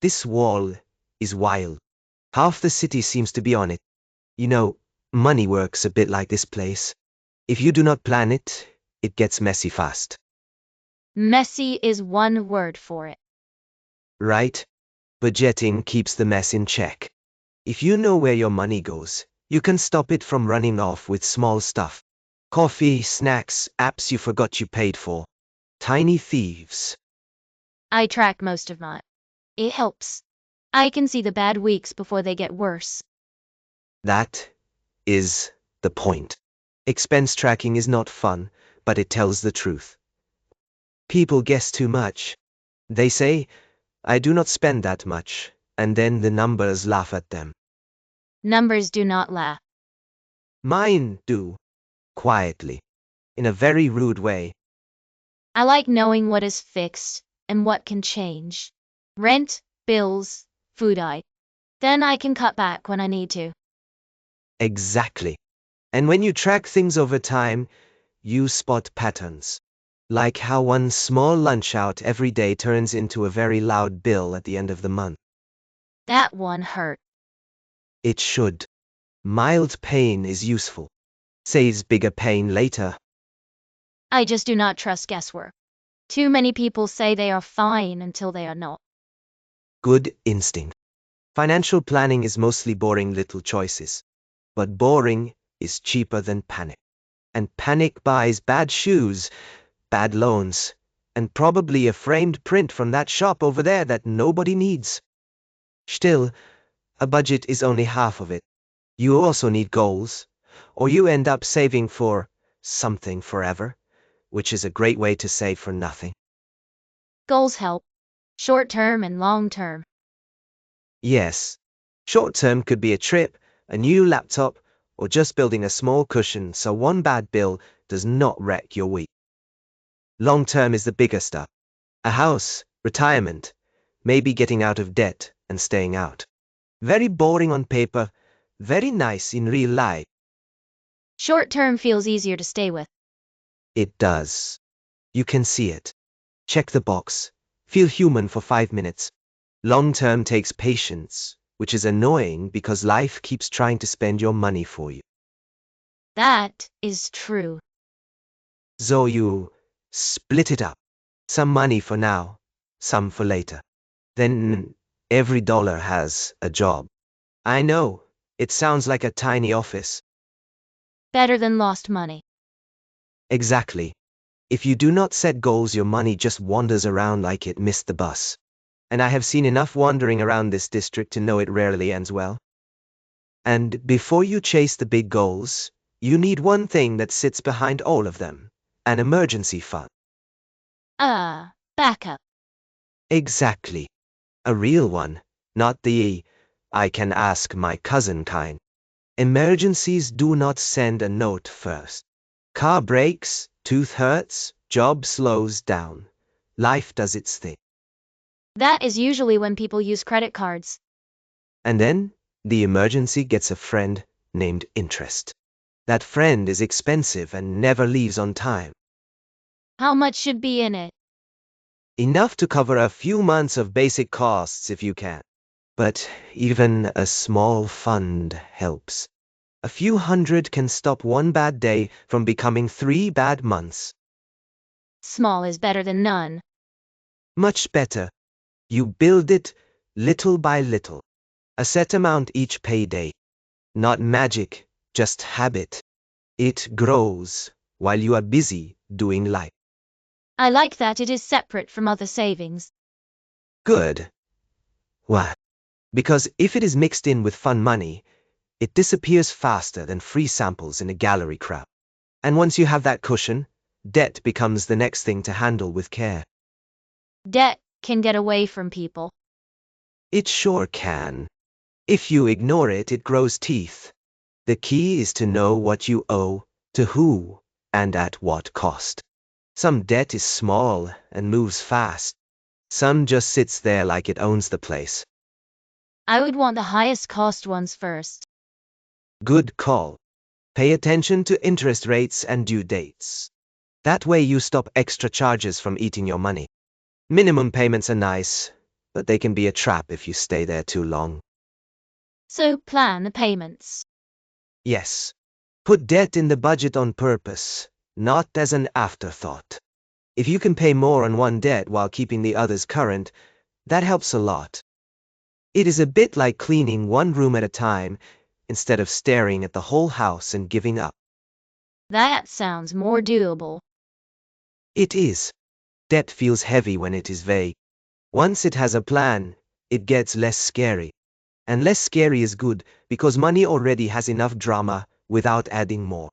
This wall is wild. Half the city seems to be on it. You know, money works a bit like this place. If you do not plan it, it gets messy fast. Messy is one word for it. Right? Budgeting keeps the mess in check. If you know where your money goes, you can stop it from running off with small stuff. Coffee, snacks, apps you forgot you paid for. Tiny thieves. I track most of mine. It helps. I can see the bad weeks before they get worse. That is the point. Expense tracking is not fun, but it tells the truth. People guess too much. They say, I do not spend that much, and then the numbers laugh at them. Numbers do not laugh. Mine do, quietly, in a very rude way. I like knowing what is fixed and what can change. Rent, bills, food. Then I can cut back when I need to. Exactly. And when you track things over time, you spot patterns. Like how one small lunch out every day turns into a very loud bill at the end of the month. That one hurt. It should. Mild pain is useful. Saves bigger pain later. I just do not trust guesswork. Too many people say they are fine until they are not. Good instinct. Financial planning is mostly boring little choices. But boring is cheaper than panic. And panic buys bad shoes, bad loans, and probably a framed print from that shop over there that nobody needs. Still, a budget is only half of it. You also need goals, or you end up saving for something forever, which is a great way to save for nothing. Goals help. Short term and long term. Yes, short term could be a trip, a new laptop, or just building a small cushion so one bad bill does not wreck your week. Long term is the bigger stuff. A house, retirement, maybe getting out of debt and staying out. Very boring on paper, very nice in real life. Short term feels easier to stay with. It does. You can see it. Check the box. Feel human for 5 minutes. Long term takes patience, which is annoying because life keeps trying to spend your money for you. That is true. So you split it up. Some money for now, some for later. Then every dollar has a job. I know, it sounds like a tiny office. Better than lost money. Exactly. If you do not set goals, your money just wanders around like it missed the bus. And I have seen enough wandering around this district to know it rarely ends well. And before you chase the big goals, you need one thing that sits behind all of them, an emergency fund. Backup. Exactly. A real one, not the I can ask my cousin kind. Emergencies do not send a note first. Car breaks, tooth hurts, job slows down. Life does its thing. That is usually when people use credit cards. And then the emergency gets a friend named interest. That friend is expensive and never leaves on time. How much should be in it? Enough to cover a few months of basic costs if you can. But even a small fund helps. A few hundred can stop one bad day from becoming 3 bad months. Small is better than none. Much better. You build it little by little. A set amount each payday. Not magic, just habit. It grows while you are busy doing life. I like that it is separate from other savings. Good. Why? Because if it is mixed in with fun money, it disappears faster than free samples in a gallery crowd. And once you have that cushion, debt becomes the next thing to handle with care. Debt can get away from people. It sure can. If you ignore it, it grows teeth. The key is to know what you owe, to who, and at what cost. Some debt is small and moves fast. Some just sits there like it owns the place. I would want the highest cost ones first. Good call. Pay attention to interest rates and due dates. That way you stop extra charges from eating your money. Minimum payments are nice, but they can be a trap if you stay there too long. So plan the payments. Yes. Put debt in the budget on purpose, not as an afterthought. If you can pay more on one debt while keeping the others current, that helps a lot. It is a bit like cleaning one room at a time instead of staring at the whole house and giving up. That sounds more doable. It is. Debt feels heavy when it is vague. Once it has a plan, it gets less scary. And less scary is good because money already has enough drama without adding more.